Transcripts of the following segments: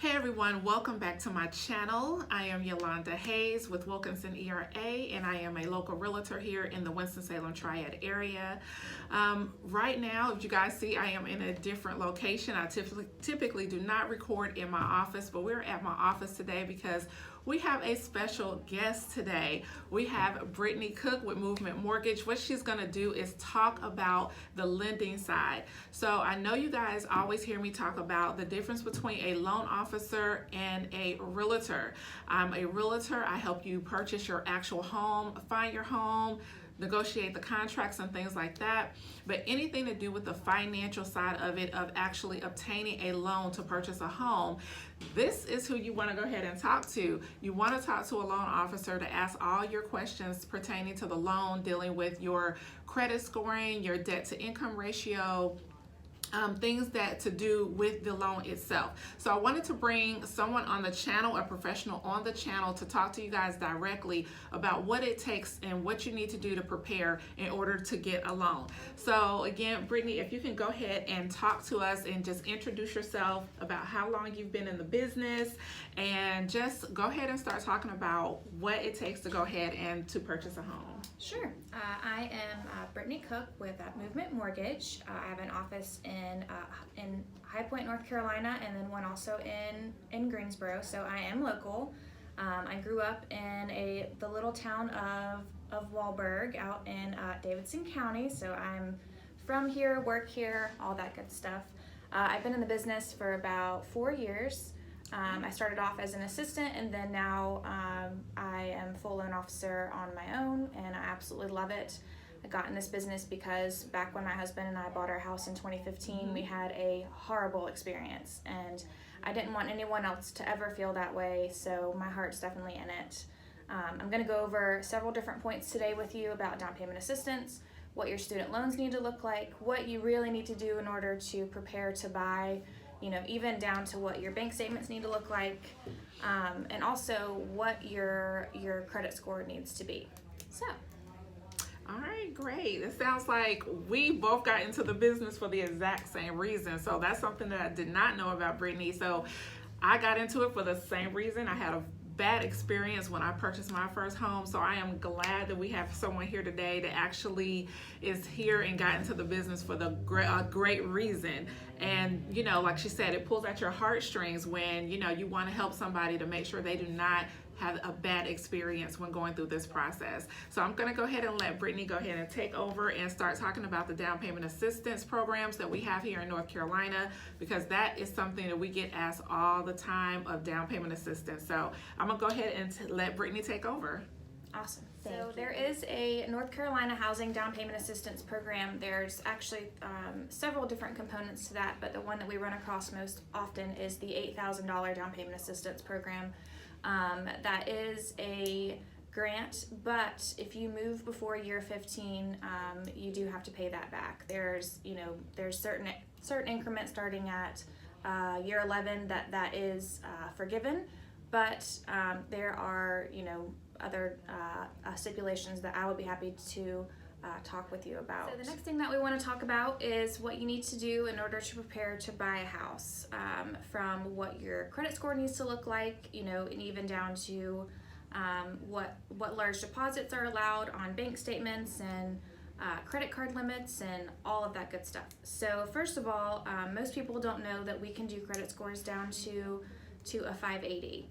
Hey everyone, welcome back to my channel. I am Yolanda Hayes with Wilkinson ERA, and I am a local realtor here in the Winston-Salem Triad area. Right now, if you guys see, I am in a different location. I typically do not record in my office, but we're at my office today because we have a special guest today. We have Brittany Cook with Movement Mortgage. What she's gonna do is talk about the lending side. So I know you guys always hear me talk about the difference between a loan officer and a realtor. I'm a realtor. I help you purchase your actual home, find your home, negotiate the contracts and things like that. But anything to do with the financial side of it, of actually obtaining a loan to purchase a home, this is who you want to go ahead and talk to. You want to talk to a loan officer to ask all your questions pertaining to the loan, dealing with your credit scoring, your debt to income ratio, things that to do with the loan itself. So I wanted to bring someone on the channel, a professional on the channel, to talk to you guys directly about what it takes and what you need to do to prepare in order to get a loan. So again, Brittany, if you can go ahead and talk to us and just introduce yourself, about how long you've been in the business, and just go ahead and start talking about what it takes to go ahead and to purchase a home. Sure. I am Brittany Cook with Movement Mortgage. I have an office in High Point, North Carolina, and then one also in Greensboro. So I am local. I grew up in the little town of Walberg out in Davidson County. So I'm from here, work here, all that good stuff. I've been in the business for about 4 years. I started off as an assistant, and then now I am full loan officer on my own, and I absolutely love it. I got in this business because back when my husband and I bought our house in 2015, we had a horrible experience, and I didn't want anyone else to ever feel that way, so my heart's definitely in it. I'm going to go over several different points today with you about down payment assistance, what your student loans need to look like, what you really need to do in order to prepare to buy, even down to what your bank statements need to look like, and also what your credit score needs to be. So. All right, great. It sounds like we both got into the business for the exact same reason. So that's something that I did not know about Brittany. So I got into it for the same reason. I had a bad experience when I purchased my first home, so I am glad that we have someone here today that actually is here and got into the business for the great reason. And like she said, it pulls at your heartstrings when you want to help somebody to make sure they do not have a bad experience when going through this process. So I'm going to go ahead and let Brittany go ahead and take over and start talking about the down payment assistance programs that we have here in North Carolina, because that is something that we get asked all the time, of down payment assistance. So I'm going to go ahead and let Brittany take over. Awesome. So there is a North Carolina Housing Down Payment Assistance Program. There's actually several different components to that, but the one that we run across most often is the $8,000 Down Payment Assistance Program. That is a grant, but if you move before year 15, you do have to pay that back. There's certain increments starting at year 11 that is forgiven, but there are other stipulations that I would be happy to talk with you about. So the next thing that we want to talk about is what you need to do in order to prepare to buy a house, from what your credit score needs to look like, and even down to what large deposits are allowed on bank statements and credit card limits and all of that good stuff. So first of all, most people don't know that we can do credit scores down to a 580.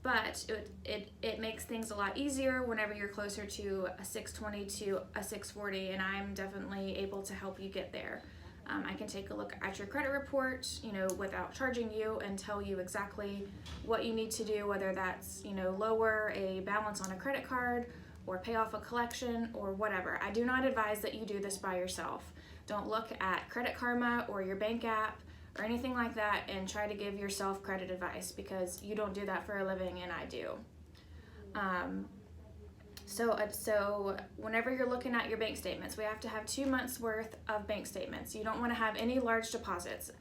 But it makes things a lot easier whenever you're closer to a 620 to a 640, and I'm definitely able to help you get there. I can take a look at your credit report, without charging you, and tell you exactly what you need to do, whether that's, lower a balance on a credit card or pay off a collection or whatever. I do not advise that you do this by yourself. Don't look at Credit Karma or your bank app or anything like that and try to give yourself credit advice, because you don't do that for a living and I do. So whenever you're looking at your bank statements, we have to have 2 months worth of bank statements. You don't want to have any large deposits.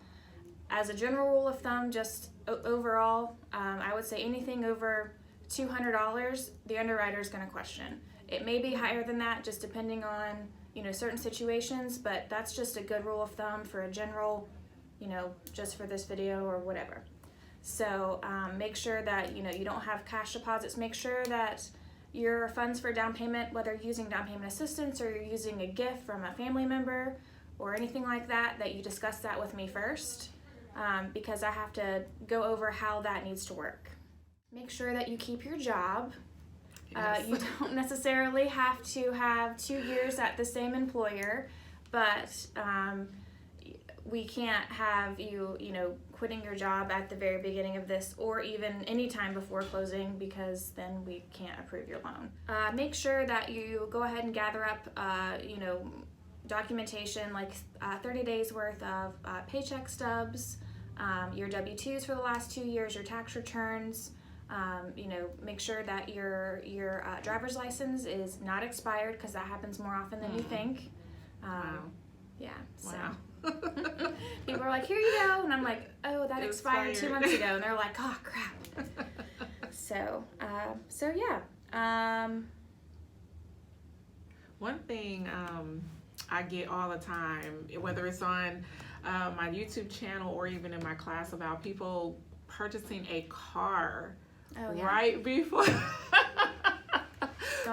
As a general rule of thumb, just overall, I would say anything over $200, the underwriter is going to question. It may be higher than that, just depending on certain situations, but that's just a good rule of thumb for a general, just for this video or whatever. So make sure that you don't have cash deposits. Make sure that your funds for down payment, whether you're using down payment assistance or you're using a gift from a family member or anything like that, that you discuss that with me first, because I have to go over how that needs to work. Make sure that you keep your job. Yes. You don't necessarily have to have 2 years at the same employer, but we can't have you quitting your job at the very beginning of this or even any time before closing, because then we can't approve your loan. Make sure that you go ahead and gather up documentation like 30 days worth of paycheck stubs, your W-2s for the last 2 years, your tax returns. Make sure that your driver's license is not expired, because that happens more often than you think. Wow. Yeah. So. Wow. People are like, here you go, and I'm like, oh, that expired 2 months ago, and they're like, oh crap. So yeah. One thing I get all the time, whether it's on my YouTube channel or even in my class, about people purchasing a car right before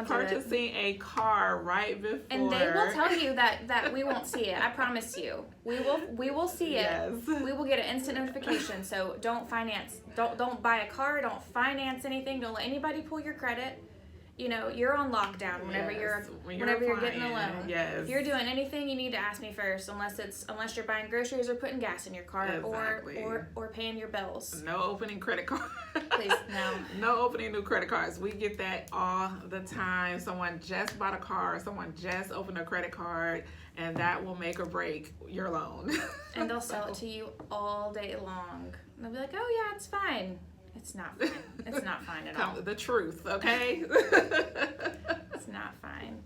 purchasing a car right before, and they will tell you that we won't see it. I promise you, we will see it. Yes. We will get an instant notification. So don't buy a car, don't finance anything, don't let anybody pull your credit. You're on lockdown whenever you're getting a loan. Yes. If you're doing anything, you need to ask me first, unless you're buying groceries or putting gas in your car. Exactly. or paying your bills. No opening credit cards. Please, no. No opening new credit cards. We get that all the time. Someone just bought a car, someone just opened a credit card, and that will make or break your loan. And they'll sell it to you all day long. And they'll be like, oh yeah, it's fine. It's not fine. It's not fine at all. The truth, okay? It's not fine.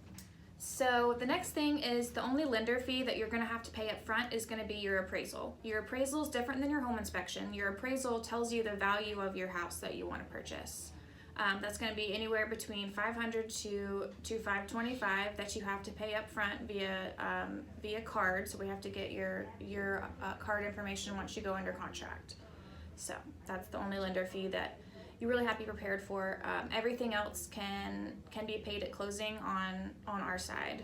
So the next thing is the only lender fee that you're going to have to pay up front is going to be your appraisal. Your appraisal is different than your home inspection. Your appraisal tells you the value of your house that you want to purchase. That's going to be anywhere between $500 to $525 that you have to pay up front via card. So we have to get your card information once you go under contract. So that's the only lender fee that you really have to be prepared for. Everything else can be paid at closing on our side.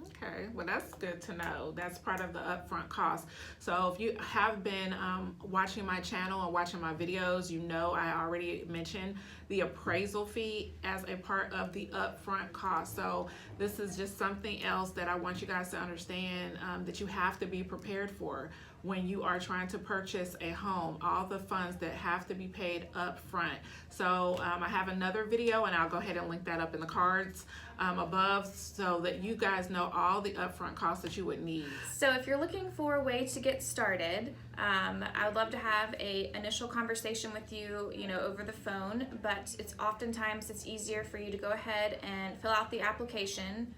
Okay, well that's good to know. That's part of the upfront cost. So if you have been watching my channel and watching my videos, I already mentioned the appraisal fee as a part of the upfront cost. So this is just something else that I want you guys to understand, that you have to be prepared for when you are trying to purchase a home. All the funds that have to be paid up front. So I have another video, and I'll go ahead and link that up in the cards above, so that you guys know all the upfront costs that you would need. So if you're looking for a way to get started, I would love to have a initial conversation with you, over the phone, but oftentimes it's easier for you to go ahead and fill out the application.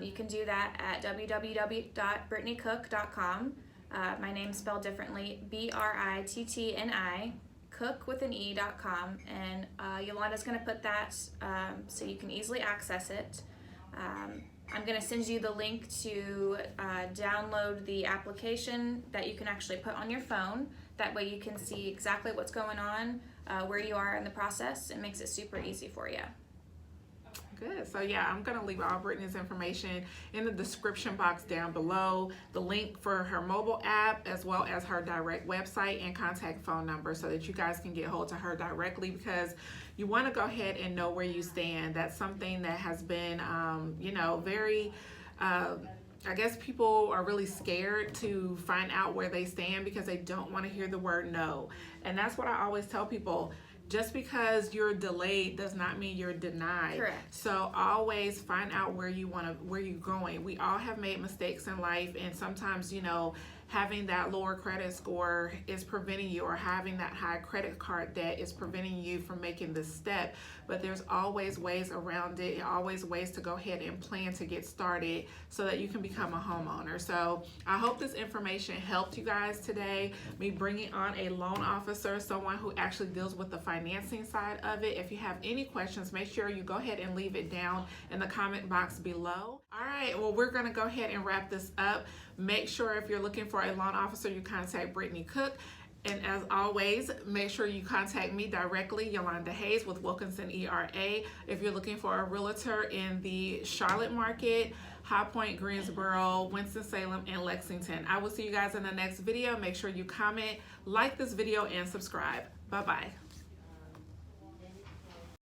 You can do that at www.brittanycook.com. My name's spelled differently, BRITTNI, cook with an E.com, and Yolanda's going to put that so you can easily access it. I'm going to send you the link to download the application that you can actually put on your phone. That way you can see exactly what's going on, where you are in the process. It makes it super easy for you. Good. So yeah, I'm going to leave all Brittany's information in the description box down below. The link for her mobile app, as well as her direct website and contact phone number, so that you guys can get hold to her directly, because you want to go ahead and know where you stand. That's something that has been, very... I guess people are really scared to find out where they stand because they don't want to hear the word no. And that's what I always tell people. Just because you're delayed does not mean you're denied. Correct. So always find out where you're going. We all have made mistakes in life, and sometimes, having that lower credit score is preventing you, or having that high credit card debt is preventing you from making this step. But there's always ways around it, always ways to go ahead and plan to get started so that you can become a homeowner. So I hope this information helped you guys today. Me bringing on a loan officer, someone who actually deals with the financing side of it. If you have any questions, make sure you go ahead and leave it down in the comment box below. All right, well, we're going to go ahead and wrap this up. Make sure if you're looking for a loan officer, you contact Brittany Cook. And as always, make sure you contact me directly, Yolanda Hayes with Wilkinson ERA, if you're looking for a realtor in the Charlotte market, High Point, Greensboro, Winston-Salem, and Lexington. I will see you guys in the next video. Make sure you comment, like this video, and subscribe. Bye-bye.